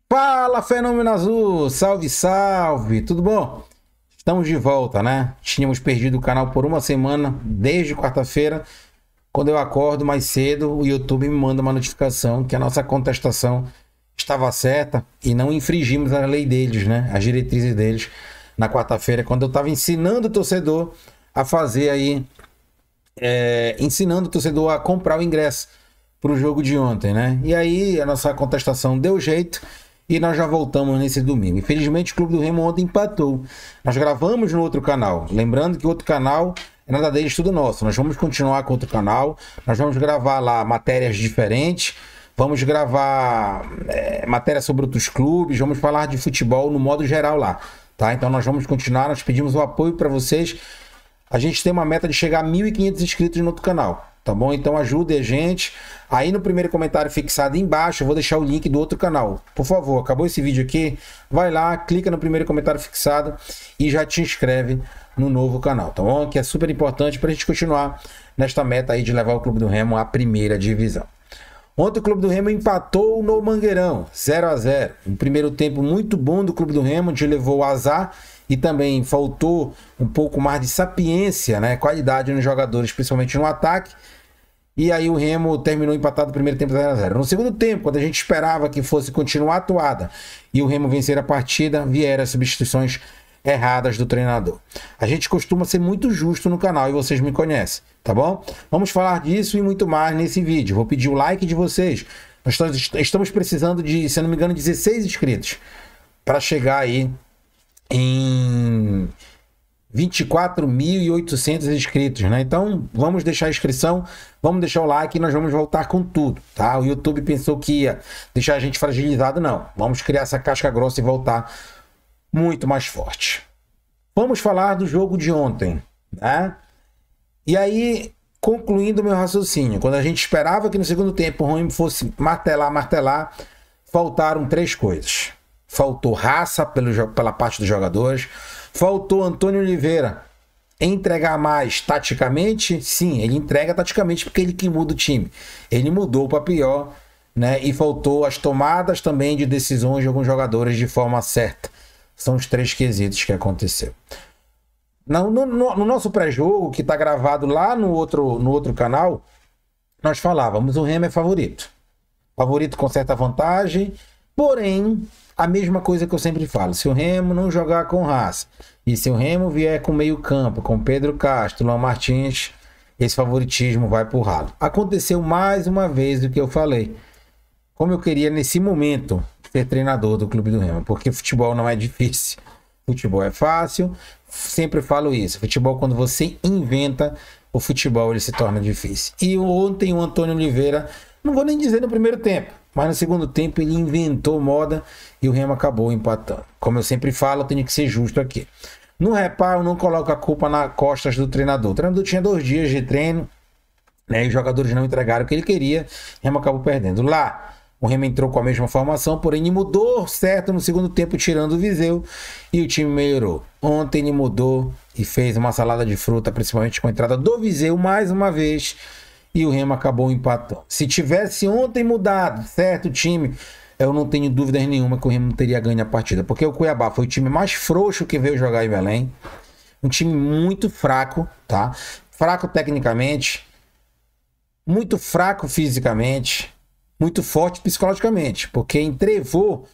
Fala, Fenômeno Azul! Salve, salve! Tudo bom? Estamos de volta, né? Tínhamos perdido o canal por uma semana, desde quarta-feira. Quando eu acordo mais cedo, o YouTube me manda uma notificação que a nossa contestação estava certa e não infringimos a lei deles, né? As diretrizes deles na quarta-feira, quando eu estava ensinando o torcedor a fazer aí, ensinando o torcedor a comprar o ingresso para o jogo de ontem, né? E aí a nossa contestação deu jeito e nós já voltamos nesse domingo. Infelizmente o Clube do Remo ontem empatou. Nós gravamos no outro canal, lembrando que o outro canal é nada deles, tudo nosso. Nós vamos continuar com outro canal, nós vamos gravar lá matérias diferentes, vamos gravar matérias sobre outros clubes, vamos falar de futebol no modo geral lá, tá? Então nós vamos continuar, nós pedimos o apoio para vocês. A gente tem uma meta de chegar a 1.500 inscritos no outro canal, tá bom? Então ajude a gente. Aí no primeiro comentário fixado embaixo, eu vou deixar o link do outro canal. Por favor, acabou esse vídeo aqui, vai lá, clica no primeiro comentário fixado e já te inscreve no novo canal, tá bom? Que é super importante para a gente continuar nesta meta aí de levar o Clube do Remo à primeira divisão. Ontem o Clube do Remo empatou no Mangueirão, 0-0. Um primeiro tempo muito bom do Clube do Remo, onde levou o azar e também faltou um pouco mais de sapiência, né? Qualidade nos jogadores, principalmente no ataque. E aí o Remo terminou empatado no primeiro tempo 0-0. No segundo tempo, quando a gente esperava que fosse continuar a atuada e o Remo vencer a partida, vieram as substituições erradas do treinador. A gente costuma ser muito justo no canal e vocês me conhecem, tá bom? Vamos falar disso e muito mais nesse vídeo. Vou pedir o like de vocês. Nós estamos precisando de, se não me engano, 16 inscritos para chegar aí em 24.800 inscritos, né? Então vamos deixar a inscrição, vamos deixar o like e nós vamos voltar com tudo, tá? O YouTube pensou que ia deixar a gente fragilizado, não. Vamos criar essa casca grossa e voltar muito mais forte. Vamos falar do jogo de ontem, né? E aí, concluindo meu raciocínio, quando a gente esperava que no segundo tempo o Remo fosse martelar, faltaram três coisas. Faltou raça pela parte dos jogadores, faltou Antônio Oliveira entregar mais taticamente. Sim, ele entrega taticamente porque ele que muda o time. Ele mudou para pior, né? E faltou as tomadas também de decisões de alguns jogadores de forma certa. São os três quesitos que aconteceu. No nosso pré-jogo, que está gravado lá no outro canal, nós falávamos, o Remo é favorito. Favorito com certa vantagem, porém, a mesma coisa que eu sempre falo, se o Remo não jogar com raça, e se o Remo vier com meio campo, com Pedro Castro, Luan Martins, esse favoritismo vai pro ralo. Aconteceu mais uma vez o que eu falei. Como eu queria nesse momento ser treinador do Clube do Remo, porque futebol não é difícil, futebol é fácil, sempre falo isso, futebol quando você inventa, o futebol ele se torna difícil. E ontem o Antônio Oliveira, não vou nem dizer no primeiro tempo, mas no segundo tempo ele inventou moda e o Remo acabou empatando. Como eu sempre falo, eu tenho que ser justo aqui. No reparo, eu não coloco a culpa nas costas do treinador. O treinador tinha 2 dias de treino, né, e os jogadores não entregaram o que ele queria, o Remo acabou perdendo. Lá, o Remo entrou com a mesma formação, porém ele mudou certo no segundo tempo, tirando o Viseu, e o time melhorou. Ontem ele mudou e fez uma salada de fruta, principalmente com a entrada do Viseu mais uma vez, e o Remo acabou empatando. Se tivesse ontem mudado certo o time, eu não tenho dúvidas nenhuma que o Remo teria ganho a partida, porque o Cuiabá foi o time mais frouxo que veio jogar em Belém, um time muito fraco, tá? Fraco tecnicamente, muito fraco fisicamente, muito forte psicologicamente, porque entrevou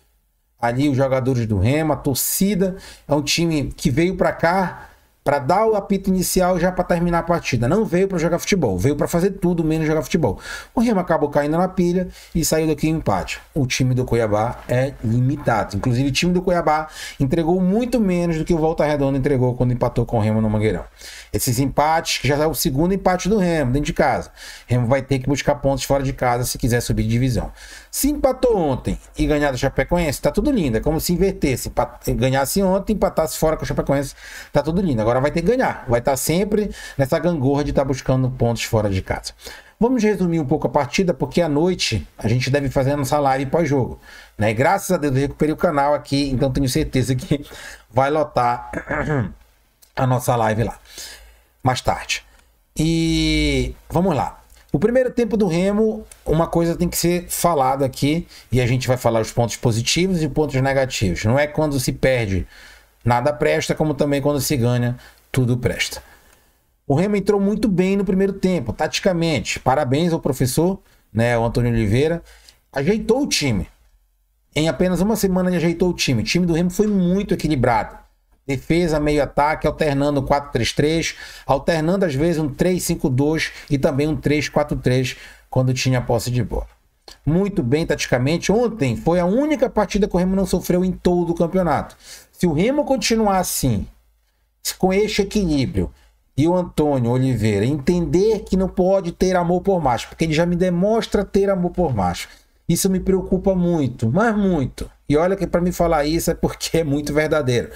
ali os jogadores do Remo, a torcida. É um time que veio para cá para dar o apito inicial já para terminar a partida. Não veio para jogar futebol, veio para fazer tudo menos jogar futebol. O Remo acabou caindo na pilha e saiu daqui em empate. O time do Cuiabá é limitado. Inclusive o time do Cuiabá entregou muito menos do que o Volta Redonda entregou quando empatou com o Remo no Mangueirão. Esses empates, que já é o segundo empate do Remo dentro de casa. O Remo vai ter que buscar pontos fora de casa se quiser subir de divisão. Se empatou ontem e ganhar do Chapecoense, tá tudo lindo. É como se invertesse. Ganhasse ontem, empatasse fora com o Chapecoense, tá tudo lindo. Agora vai ter que ganhar. Vai estar sempre nessa gangorra de estar buscando pontos fora de casa. Vamos resumir um pouco a partida, porque à noite a gente deve fazer a nossa live pós-jogo, né? E graças a Deus eu recuperei o canal aqui, então tenho certeza que vai lotar a nossa live lá mais tarde. E vamos lá. O primeiro tempo do Remo, uma coisa tem que ser falada aqui, e a gente vai falar os pontos positivos e pontos negativos. Não é quando se perde, nada presta, como também quando se ganha, tudo presta. O Remo entrou muito bem no primeiro tempo, taticamente. Parabéns ao professor, né, o Antônio Oliveira. Ajeitou o time. Em apenas uma semana ele ajeitou o time. O time do Remo foi muito equilibrado. Defesa, meio ataque, alternando 4-3-3, alternando às vezes um 3-5-2 e também um 3-4-3 quando tinha posse de bola. Muito bem taticamente. Ontem foi a única partida que o Remo não sofreu em todo o campeonato. Se o Remo continuar assim, com este equilíbrio, e o Antônio Oliveira entender que não pode ter amor por macho, porque ele já me demonstra ter amor por macho, isso me preocupa muito, mas muito. E olha que para me falar isso é porque é muito verdadeiro.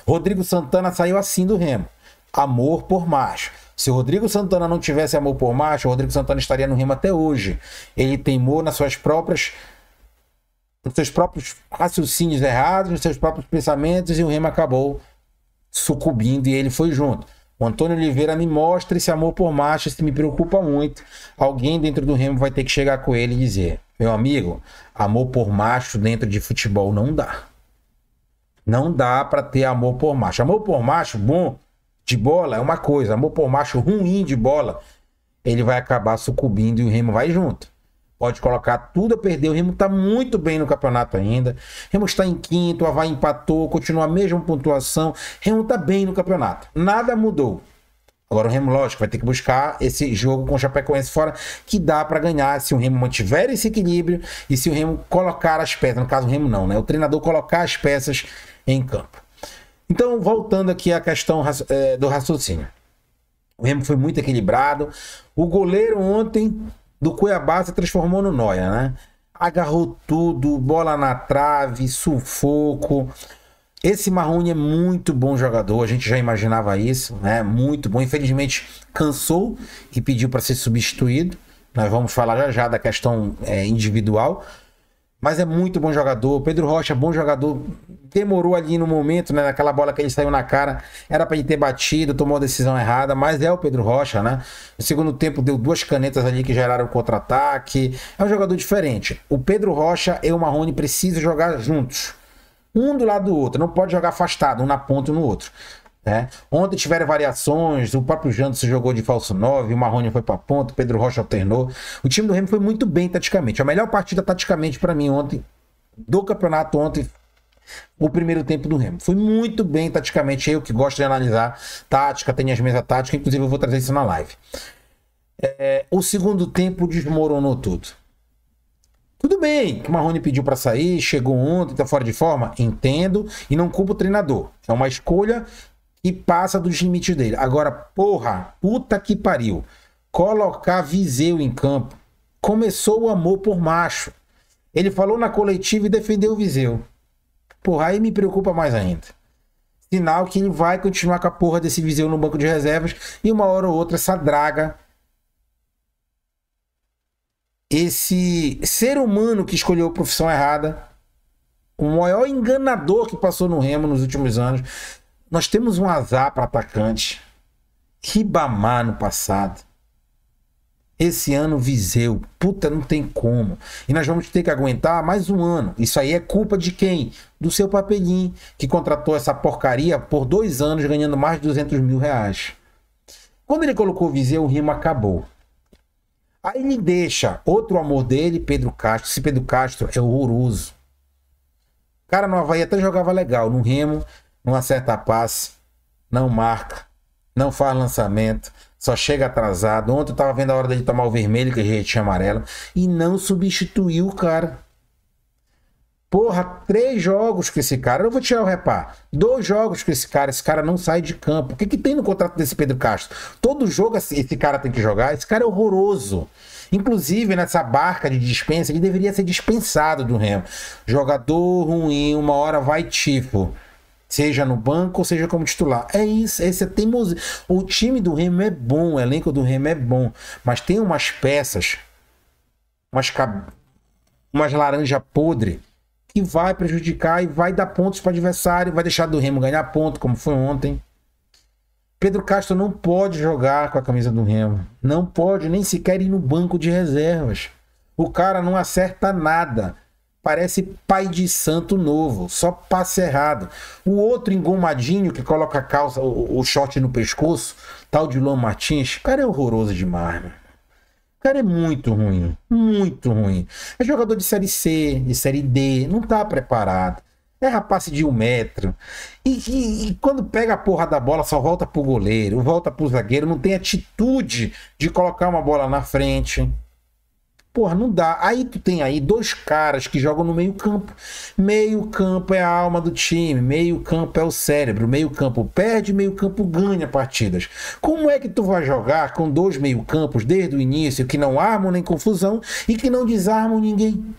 Rodrigo Santana saiu assim do Remo. Amor por macho. Se o Rodrigo Santana não tivesse amor por macho, o Rodrigo Santana estaria no Remo até hoje. Ele teimou nos seus próprios raciocínios errados, nos seus próprios pensamentos, e o Remo acabou sucumbindo e ele foi junto. O Antônio Oliveira me mostra esse amor por macho, isso me preocupa muito. Alguém dentro do Remo vai ter que chegar com ele e dizer: meu amigo, amor por macho dentro de futebol não dá. Não dá para ter amor por macho. Amor por macho bom de bola é uma coisa. Amor por macho ruim de bola, ele vai acabar sucumbindo e o Remo vai junto. Pode colocar tudo a perder. O Remo está muito bem no campeonato ainda. O Remo está em quinto, o Avaí empatou, continua a mesma pontuação. O Remo está bem no campeonato. Nada mudou. Agora o Remo, lógico, vai ter que buscar esse jogo com o Chapecoense fora, que dá para ganhar se o Remo mantiver esse equilíbrio e se o Remo colocar as peças. No caso, o Remo não, né? O treinador colocar as peças em campo. Então, voltando aqui à questão do raciocínio. O Remo foi muito equilibrado. O goleiro ontem do Cuiabá se transformou no Noia, né? Agarrou tudo, bola na trave, sufoco. Esse Marrone é muito bom jogador, a gente já imaginava isso, né? Muito bom. Infelizmente cansou e pediu para ser substituído. Nós vamos falar já já da questão individual. Mas é muito bom jogador. Pedro Rocha, bom jogador. Demorou ali no momento, né? Naquela bola que ele saiu na cara. Era para ele ter batido, tomou a decisão errada. Mas é o Pedro Rocha, né? No segundo tempo deu 2 canetas ali que geraram contra-ataque. É um jogador diferente. O Pedro Rocha e o Marrone precisam jogar juntos. Um do lado do outro. Não pode jogar afastado, um na ponta e no outro. Né? Ontem tiveram variações, o próprio Janderson jogou de falso 9, o Marrone foi para ponta, o Pedro Rocha alternou. O time do Remo foi muito bem taticamente. A melhor partida taticamente para mim ontem, do campeonato ontem, o primeiro tempo do Remo. Foi muito bem taticamente. Eu que gosto de analisar tática, tem as mesas táticas, inclusive eu vou trazer isso na live. O segundo tempo desmoronou tudo. Tudo bem que o Marrone pediu para sair, chegou ontem, tá fora de forma, entendo, e não culpo o treinador. É uma escolha que passa dos limites dele. Agora, porra, puta que pariu. Colocar Viseu em campo. Começou o amor por macho. Ele falou na coletiva e defendeu o Viseu. Porra, aí me preocupa mais ainda. Sinal que ele vai continuar com a porra desse Viseu no banco de reservas e uma hora ou outra essa draga, esse ser humano que escolheu a profissão errada, o maior enganador que passou no Remo nos últimos anos. Nós temos um azar para atacante. Ribamar no passado. Esse ano Viseu. Puta, não tem como. E nós vamos ter que aguentar mais um ano. Isso aí é culpa de quem? Do seu papelinho, que contratou essa porcaria por 2 anos, ganhando mais de 200 mil reais. Quando ele colocou o Viseu, o Remo acabou. Aí ele deixa outro amor dele, Pedro Castro. Esse Pedro Castro é horroroso. O cara no Avaí até jogava legal. No Remo, não acerta passe, não marca, não faz lançamento, só chega atrasado. Ontem eu tava vendo a hora dele tomar o vermelho, que a gente tinha amarelo, e não substituiu o cara. Porra, 3 jogos com esse cara. Eu não vou tirar o reparo. 2 jogos com esse cara não sai de campo. O que tem no contrato desse Pedro Castro? Todo jogo esse cara tem que jogar. Esse cara é horroroso. Inclusive, nessa barca de dispensa, ele deveria ser dispensado do Remo. Jogador ruim, uma hora vai tipo. Seja no banco ou seja como titular. É isso, esse é teimoso. O time do Remo é bom, o elenco do Remo é bom. Mas tem umas peças, umas laranja podre, que vai prejudicar e vai dar pontos para o adversário, vai deixar do Remo ganhar ponto, como foi ontem. Pedro Castro não pode jogar com a camisa do Remo. Não pode nem sequer ir no banco de reservas. O cara não acerta nada. Parece pai de santo novo. Só passe errado. O outro engomadinho que coloca a calça, o short no pescoço, tal de Luan Martins, o cara é horroroso demais, meu. O cara é muito ruim. Muito ruim. É jogador de Série C, de Série D. Não tá preparado. Erra passe de 1 metro. E quando pega a porra da bola, só volta pro goleiro, volta pro zagueiro, não tem atitude de colocar uma bola na frente. Porra, não dá. Aí tu tem aí 2 caras que jogam no meio campo. Meio campo é a alma do time. Meio campo é o cérebro. Meio campo perde, meio campo ganha partidas. Como é que tu vai jogar com 2 meio campos desde o início que não armam nem confusão e que não desarmam ninguém?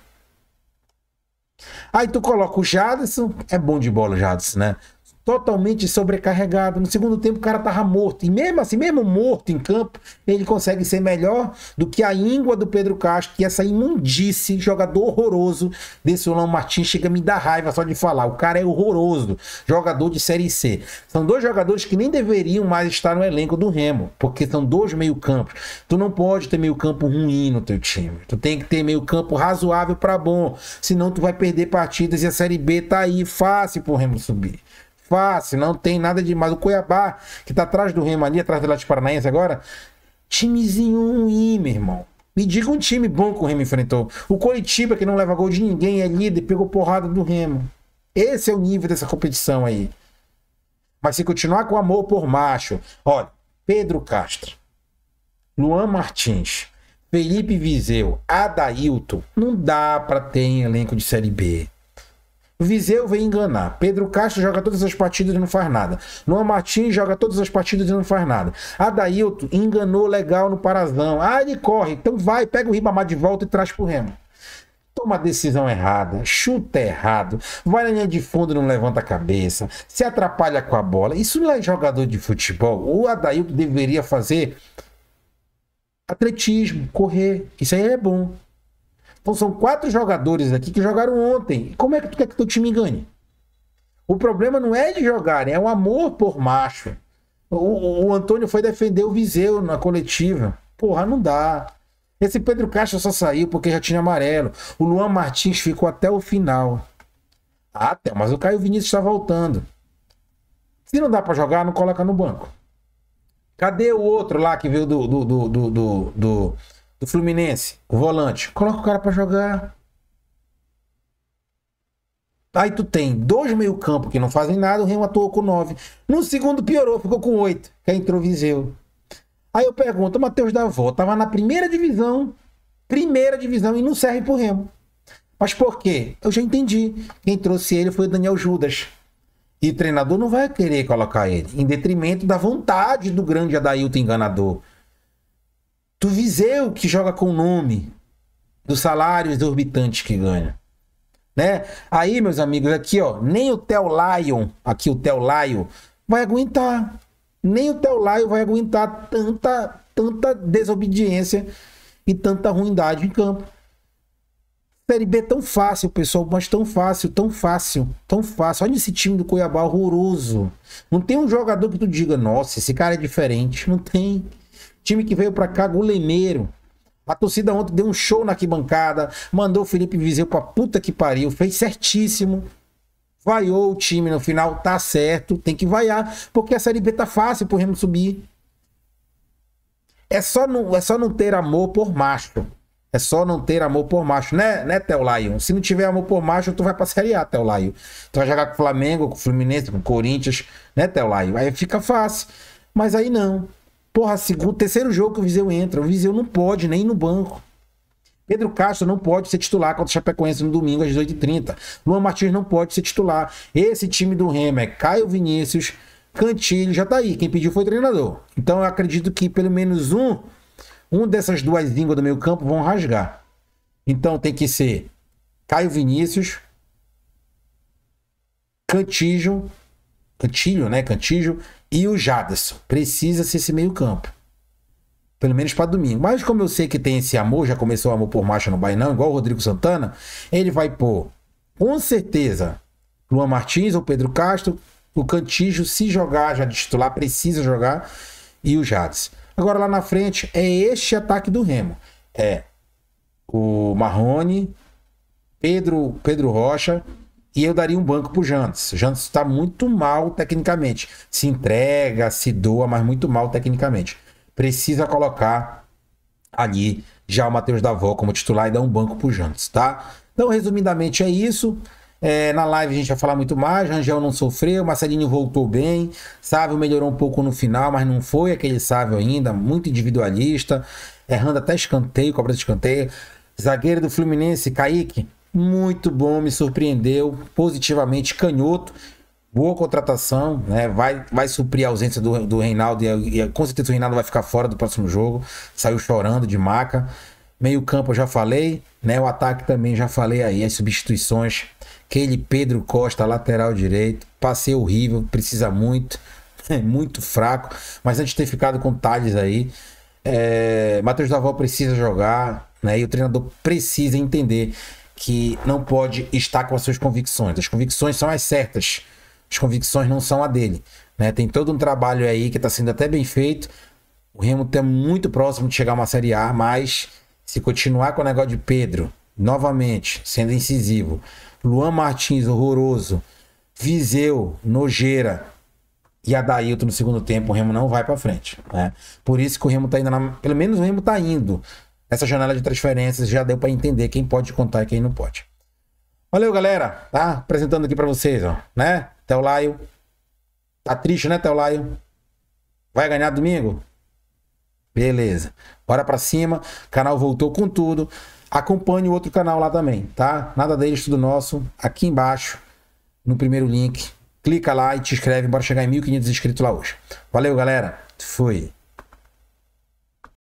Aí tu coloca o Jadson, é bom de bola o Jadson, né? Totalmente sobrecarregado. No segundo tempo o cara tava morto. E mesmo assim, mesmo morto em campo, ele consegue ser melhor do que a íngua do Pedro Castro, que essa imundice, jogador horroroso desse Luan Martins, chega a me dar raiva só de falar. O cara é horroroso, jogador de Série C. São 2 jogadores que nem deveriam mais estar no elenco do Remo, porque são 2 meio-campos. Tu não pode ter meio-campo ruim no teu time. Tu tem que ter meio-campo razoável para bom, senão tu vai perder partidas e a Série B tá aí fácil pro Remo subir. Fácil, não tem nada demais. O Cuiabá, que tá atrás do Remo ali, atrás do Atlético Paranaense agora, timezinho ruim, meu irmão. Me diga um time bom que o Remo enfrentou. O Coritiba, que não leva gol de ninguém, é líder, pegou porrada do Remo. Esse é o nível dessa competição aí. Mas se continuar com amor por macho, olha, Pedro Castro, Luan Martins, Felipe Viseu, Adailton, não dá pra ter em elenco de Série B. O Viseu vem enganar. Pedro Castro joga todas as partidas e não faz nada. Luan Martins joga todas as partidas e não faz nada. Adailton enganou legal no Parazão. Ah, ele corre. Então vai, pega o Ribamar de volta e traz pro Remo. Toma a decisão errada, chuta errado, vai na linha de fundo e não levanta a cabeça, se atrapalha com a bola. Isso não é jogador de futebol. O Adailton deveria fazer atletismo, correr. Isso aí é bom. Então são 4 jogadores aqui que jogaram ontem. Como é que tu quer que teu time ganhe? O problema não é de jogarem, é o amor por macho. O Antônio foi defender o Viseu na coletiva. Porra, não dá. Esse Pedro Castro só saiu porque já tinha amarelo. O Luan Martins ficou até o final. Ah, mas o Caio Vinícius está voltando. Se não dá pra jogar, não coloca no banco. Cadê o outro lá que veio do Fluminense? O volante. Coloca o cara pra jogar. Aí tu tem 2 meio-campo que não fazem nada, o Remo atuou com 9. No segundo piorou, ficou com 8. Que entrou o Viseu. Aí eu pergunto, o Matheus Davó tava na primeira divisão e não serve pro Remo. Mas por quê? Eu já entendi. Quem trouxe ele foi o Daniel Judas. E o treinador não vai querer colocar ele, em detrimento da vontade do grande Adailton enganador. Do Viseu, que joga com o nome, do salário exorbitante que ganha. Né? Aí, meus amigos, aqui, ó, nem o Theo Lion, aqui o Theo Lion, vai aguentar. Nem o Theo Lion vai aguentar tanta desobediência e tanta ruindade em campo. Série B tão fácil, pessoal, mas tão fácil. Olha esse time do Cuiabá horroroso. Não tem um jogador que tu diga, nossa, esse cara é diferente. Não tem. Time que veio pra cá, golemeiro. A torcida ontem deu um show na arquibancada, mandou o Felipe Viseu pra puta que pariu, fez certíssimo. Vaiou o time no final, tá certo, tem que vaiar, porque a Série B tá fácil pro Remo subir. É só não ter amor por macho. É só não ter amor por macho, né, Theo Lion? Se não tiver amor por macho, tu vai pra Série A, Theo Lion. Tu vai jogar com o Flamengo, com o Fluminense, com o Corinthians, né, Theo Lion? Aí fica fácil. Mas aí não. Porra, terceiro jogo que o Viseu entra. O Viseu não pode nem ir no banco. Pedro Castro não pode ser titular contra o Chapecoense no domingo às 18h30. Luan Martins não pode ser titular. Esse time do Remo é Caio Vinícius, Cantilho, já tá aí. Quem pediu foi o treinador. Então eu acredito que pelo menos um dessas 2 línguas do meio campo vão rasgar. Então tem que ser Caio Vinícius, Cantilho e o Jadson. Precisa ser esse meio campo. Pelo menos para domingo. Mas como eu sei que tem esse amor, já começou o amor por macho no Bainão, igual o Rodrigo Santana, ele vai pôr, com certeza, Luan Martins ou Pedro Castro, O Cantígio, se jogar já de titular, precisa jogar. E o Jadson. Agora lá na frente é este ataque do Remo. É o Marrone, Pedro Rocha, e eu daria um banco pro Jantes. O Jantes está muito mal tecnicamente. Se entrega, se doa, mas muito mal tecnicamente. Precisa colocar ali já o Matheus Davó como titular e dar um banco pro Jantes, tá? Então, resumidamente, é isso. Na live a gente vai falar muito mais. Rangel não sofreu, Marcelinho voltou bem. Sávio melhorou um pouco no final, mas não foi aquele Sávio ainda, muito individualista, errando até escanteio, cobrança de escanteio. Zagueiro do Fluminense, Kaique, muito bom, me surpreendeu positivamente. Canhoto, boa contratação, né? Vai suprir a ausência do Reinaldo e com certeza o Reinaldo vai ficar fora do próximo jogo. Saiu chorando de maca. Meio campo eu já falei, né? O ataque também já falei aí, as substituições. Aquele Pedro Costa, lateral direito, passe horrível, precisa muito, muito fraco. Mas antes de ter ficado com o Thales aí, Matheus Davó precisa jogar, né? E o treinador precisa entender que não pode estar com as suas convicções. As convicções são as certas, as convicções não são a dele, né? Tem todo um trabalho aí que está sendo até bem feito. O Remo está muito próximo de chegar a uma Série A, mas se continuar com o negócio de Pedro, novamente, sendo incisivo, Luan Martins, horroroso, Viseu, nojeira, e Adailton no segundo tempo, o Remo não vai para frente, né? Por isso que o Remo tá indo, pelo menos o Remo tá indo. Essa janela de transferências já deu para entender quem pode contar e quem não pode. Valeu, galera, tá? Apresentando aqui para vocês, ó, né? Teolaio. Tá triste, né, Teolaio? Vai ganhar domingo? Beleza. Bora para cima. O canal voltou com tudo. Acompanhe o outro canal lá também, tá? Nada deles, tudo nosso. Aqui embaixo, no primeiro link. Clica lá e te inscreve. Bora chegar em 1.500 inscritos lá hoje. Valeu, galera. Fui.